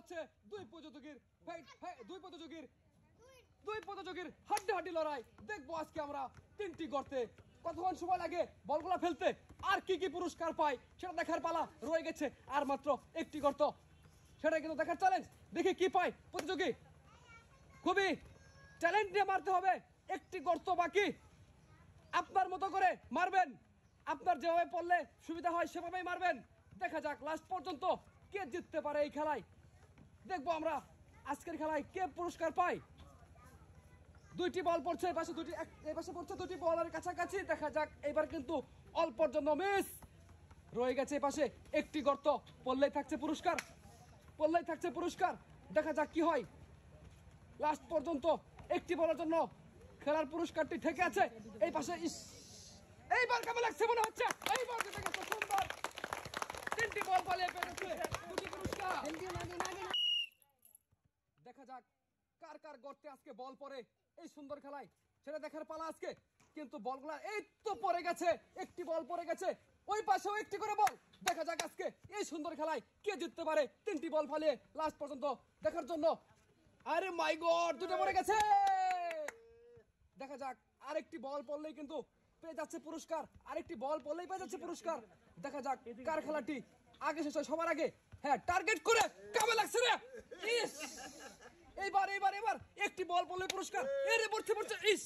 হচ্ছে দুই প্রতিযোগীর হাড্ডাহাড্ডি লড়াই। দেখবো আজকে আমরা তিনটি গর্তে কতক্ষণ সময় লাগে বলগুলা ফেলতে, আর কি কি পুরস্কার পাই সেটা দেখার পালা রয়ে গেছে। আর মাত্র একটি গর্ত, সেটা কিন্তু দেখার চ্যালেঞ্জ। দেখি কি পাই প্রতিযোগী। খুবই ট্যালেন্ট নিয়ে মারতে হবে। একটি গর্ত বাকি, আপনার মতো করে মারবেন, আপনার যেভাবে পড়লে সুবিধা হয় সেভাবেই মারবেন। দেখা যাক লাস্ট পর্যন্ত কে জিততে পারে এই খেলায়। দেখবো আমরা আজকের খেলায় কে পুরস্কার পাই। দুইটি বল পড়ছে, এই পাশে দুটি, এই পাশে পড়ছে দুটি বলের কাছাকাছি। দেখা যাক এবার কিন্তু অল্পর জন্য মিস রয়ে গেছে। এই পাশে একটি গর্ত, পড়লেই থাকছে পুরস্কার, দেখা যাক কি হয়। লাস্ট পর্যন্ত একটি বলের জন্য খেলার পুরস্কারটি ঠেকে আছে। এই পাশে এইবার কেমন লাগছে মনে হচ্ছে, এইবার জিতে গেছে সুন্দর। তিনটি বল পালিয়ে পেয়েছে, দুটি পুরস্কার। দেখা যাক কার কার গর্তে আজকে বল পড়ে এই সুন্দর খেলায়, সেটা দেখার পালা আজকে। কিন্তু বলগুলা এই তো পড়ে গেছে, একটি বল পড়ে গেছে, ওই পাশেও একটি করে বল। দেখা যাক আজকে এই সুন্দর খেলায় কে জিততে পারে তিনটি বল ফালিয়ে লাস্ট পর্যন্ত দেখার জন্য। আরে মাই গড, দুটো পড়ে গেছে। দেখা যাক আরেকটি বল পড়লেই কিন্তু পেয়ে যাচ্ছে পুরস্কার, আরেকটি বল পড়লেই পেয়ে যাচ্ছে পুরস্কার। দেখা যাক কার খেলাটি আগে শেষ হয় সবার আগে। হ্যাঁ, টার্গেট করে কেমন লাগছে রে। ইস, এইবার একটি বল পড়লে পুরস্কার। এরে পড়ছে ইস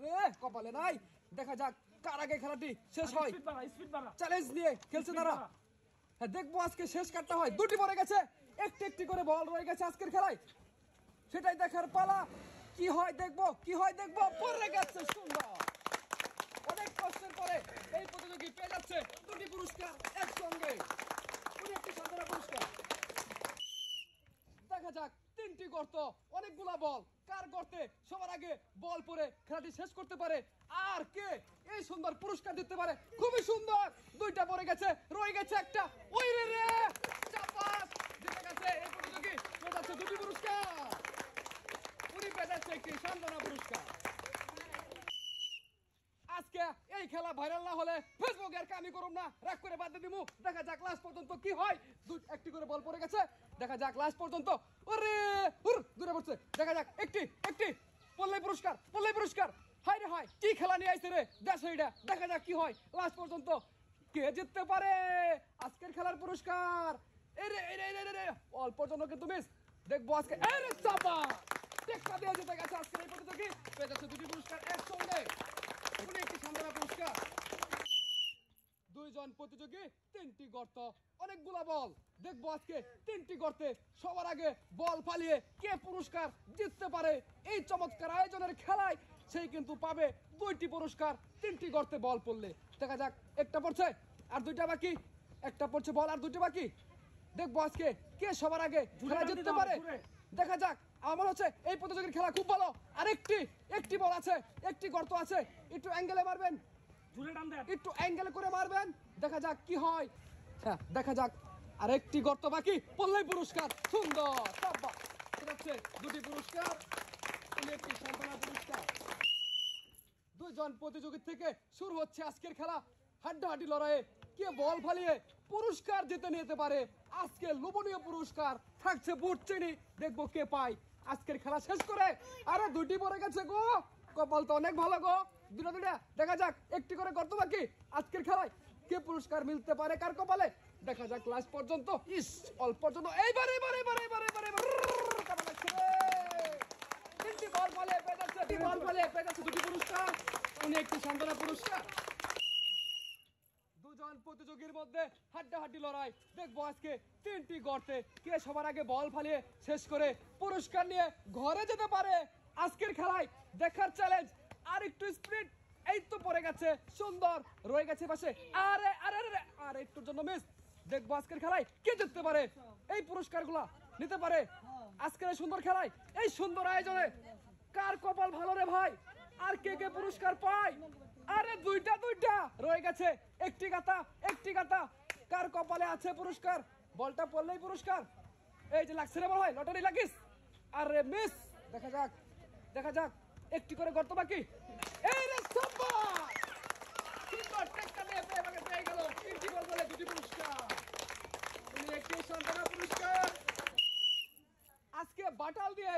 রে, কপালে নাই। দেখা যাক কার আগে খেলাটি শেষ হয়। চ্যালেঞ্জ নিয়ে খেলছে তারা। হ্যাঁ, দেখবো আজকে শেষ কাটটা হয়। দুটি পড়ে গেছে, একটি করে বল রয়ে গেছে আজকের খেলায়, সেটাই দেখার পালা। কি হয় দেখবো পড়ে গেছে সুন্দর। অনেক কষ্টের পরে এই প্রতিযোগী পেয়ে যাচ্ছে দুটি পুরস্কার একসঙ্গে, একটি সাধারণ পুরস্কার। দেখা যাক তিনটি গর্ত, অনেকগুলা বল, কার গর্তে সবার আগে বল পড়ে খেলাটি শেষ করতে পারে, আর কে এই সুন্দর পুরস্কার দিতে পারে। খুবই সুন্দর, দুইটা পড়ে গেছে, রয়ে গেছে একটা। ওই রে চাপাস, জিতে গেছে এই প্রতিযোগী, পেয়ে যাচ্ছে দুটি পুরস্কার, উনি পেয়ে যাচ্ছে একটি সান্ত্বনা পুরস্কার। আজকে এই খেলা ভাইরাল না হলে ফেসবুকে আর কামি করুম না, রাগ করে বাদ দিয়ে দিমু। দেখা যাক লাস্ট পর্যন্ত কি হয়। একটি করে বল পড়ে গেছে, দেখা যাক লাস্ট পর্যন্ত। ওরে দূরে পড়ছে, দেখা যাক একটি পড়লেই পুরস্কার। হাই রে হাই, কি খেলা নিয়ে আইছে রে দেশ এইটা। দেখা যাক কি হয় লাস্ট পর্যন্ত, কে জিততে পারে আজকের খেলার পুরস্কার। অল্পর জন্য কিন্তু মিস। দেখবো আজকে চাপা টেক্কা দিয়ে জিতে গেছে আজকের এই প্রতিযোগী, পেয়ে যাচ্ছে দুটি পুরস্কার একসঙ্গে, একটি সান্ত্বনা পুরস্কার। দুইজন প্রতিযোগী, তিনটি গর্ত, অনেকগুলা বল। দেখবো আজকে তিনটি গর্তে সবার আগে বল ফালিয়ে কে পুরস্কার জিততে পারে এই চমৎকার আয়োজনের খেলায়। সেই কিন্তু পাবে দুইটি পুরস্কার তিনটি গর্তে বল পড়লে। দেখা যাক, একটা পড়ছে আর দুইটা বাকি, একটা পড়ছে বল আর দুইটা বাকি। দেখবো আজকে কে সবার আগে খেলা জিততে পারে। দেখা যাক, আমার হচ্ছে এই প্রতিযোগীর খেলা খুব ভালো। আর একটি বল আছে, একটি গর্ত আছে, একটু অ্যাঙ্গেলে মারবেন, একটু অ্যাঙ্গেলে করে মারবেন। দেখা যাক কি হয়। হ্যাঁ, দেখা যাক আর একটি গর্ত বাকি, পড়লেই পুরস্কার। সুন্দর, দুটি পুরস্কার, একটি সান্ত্বনা পুরস্কার। দুইজন প্রতিযোগী থেকে শুরু হচ্ছে আজকের খেলা। হাড্ডাহাড্ডি লড়াইয়ে কে বল ফালিয়ে পুরস্কার জিতে নিতে পারে। আজকে লোভনীয় পুরস্কার থাকছে বুট চিনি। দেখবো কে পায় আজকের খেলা শেষ করে। আরে দুটি পড়ে গেছে গো, কপাল তো অনেক ভালো গো। দুটা দেখা যাক, একটি করে গর্ত বাকি। আজকের খেলায় কে পুরস্কার মিলতে পারে কার কপালে, দেখা যাক লাস্ট পর্যন্ত। ইস, অল্প পর্যন্ত। এইবার তিনটি বল ফলে পেয়ে যাচ্ছে দুটি পুরস্কার, উনি একটি সান্ত্বনা পুরস্কার। দুজন প্রতিযোগীর মধ্যে হাড্ডাহাড্ডি লড়াই। দেখবো আজকে তিনটি গর্তে কে সবার আগে বল ফালিয়ে শেষ করে পুরস্কার নিয়ে ঘরে যেতে পারে আজকের খেলায়। দেখার চ্যালেঞ্জ। আর একটু স্পিড, এই তো পড়ে গেছে, সুন্দর রয়ে গেছে পাশে। আরে একটুর জন্য মিস। দেখবো আজকের খেলায় কে জিততে পারে এই পুরস্কারগুলা নিতে পারে আজকের এই সুন্দর খেলায়, এই সুন্দর আয়োজনে। কার কপাল ভালো রে ভাই, আর কে পুরস্কার পায়। আরে দুইটা রয়ে গেছে, একটি গাতা। কার কপালে আছে পুরস্কার, বলটা পড়লেই পুরস্কার। এই যে লাগছে রে মনে হয় লটারি লাগিস। আরে মিস। দেখা যাক একটি করে গর্ত বাকি। এই রে সুন্দর টেক্কা দিয়ে পেয়ে গেল তিনটি বল বলে দুটি পুরস্কার, একটি সান্ত্বনা পুরস্কার, বাটাল দিয়ে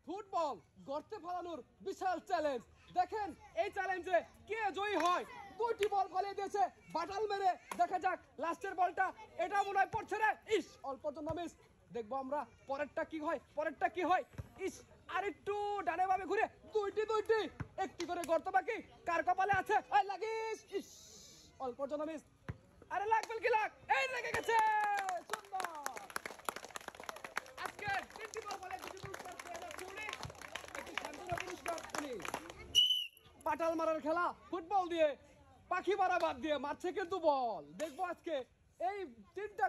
ফুটবল গর্তে ফেলানোর বিশাল চ্যালেঞ্জ। দেখেন এই চ্যালেঞ্জে কে জয়ী হয়। 2টি বল ফেলে দিয়েছে বাটাল মেরে। দেখা যাক লাস্টের বলটা, এটা মনে হয় পড়ছে রে, ইস অল্পর জন্য মিস। দেখবো আমরা পরেরটা কি হয়। ইস আর একটু ডানে বামে ঘুরে, দুইটি একটি করে গর্ত বাকি। কার কপালে আছে, ওই লাগিস, ইস অল্পর জন্য মিস। আরে লাগবেল কি লাগ, এই লেগে গেছে, সুন্দর। আজকে 3টি বল ফেলে 2টি পুরস্কার পেয়ে যাচ্ছে উনি, একটি শান্তনা পুরস্কার উনি। পাটাল মারার খেলা, ফুটবল দিয়ে পাখি মারা বাদ দিয়ে মারছে কিন্তু বল। দেখবো আজকে এই তিনটা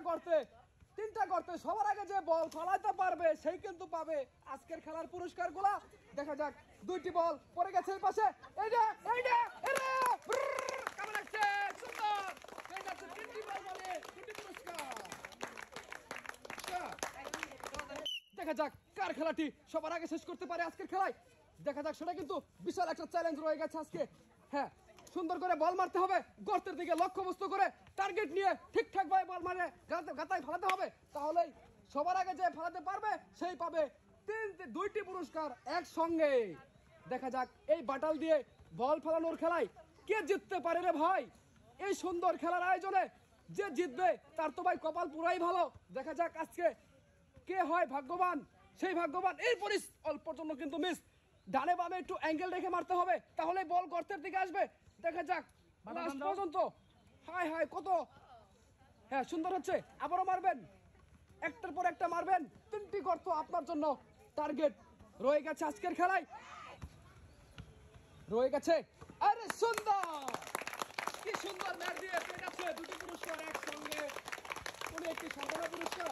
গর্তে সবার আগে যে বল ফলাইতে পারবে সেই কিন্তু পাবে আজকের খেলার পুরস্কার গুলা। দেখা যাক 2টি বল পড়ে গেছে এই পাশে, কেমন লাগছে, সুন্দর হয়ে যাচ্ছে। 3টি বল বলে 2টি পুরস্কার। দেখা যাক কার খেলাটি সবার আগে শেষ করতে পারে আজকের খেলায়। দেখা যাক, সেটা কিন্তু বিশাল একটা চ্যালেঞ্জ রয়ে গেছে আজকে। হ্যাঁ, সুন্দর করে বল মারতে হবে, গর্তের দিকে লক্ষ্যবস্তু করে টার্গেট নিয়ে ঠিকঠাক ভাবে বল মারে গাতায় ফেলাতে হবে। তাহলেই সবার আগে যে ফেলাতে পারবে সেই পাবে 2টি পুরস্কার একসঙ্গে। দেখা যাক এই বাটাল দিয়ে বল ফেলানোর খেলায় কে জিততে পারে রে ভাই। এই সুন্দর খেলার আয়োজনে যে জিতবে তার তো ভাই কপাল পুরাই ভালো। দেখা যাক আজকে কে হয় ভাগ্যবান, সেই ভাগ্যবান। এই অল্পর জন্য কিন্তু মিস। ডানে বামে একটু অ্যাঙ্গেল রেখে মারতে হবে, তাহলে বল গর্তের দিকে আসবে। দেখা যাক লাস্ট পর্যন্ত, হাই কত, হ্যাঁ সুন্দর হচ্ছে। আবারও মারবেন, একটার পর একটা মারবেন। 3টি গর্ত আপনার জন্য টার্গেট রয়ে গেছে আজকের খেলায়, রয়ে গেছে। আরে সুন্দর, কি সুন্দর ম্যাচ দিয়ে পেয়ে যাচ্ছে 2টি পুরস্কার একসঙ্গে, উনি একটি সান্ত্বনা পুরস্কার।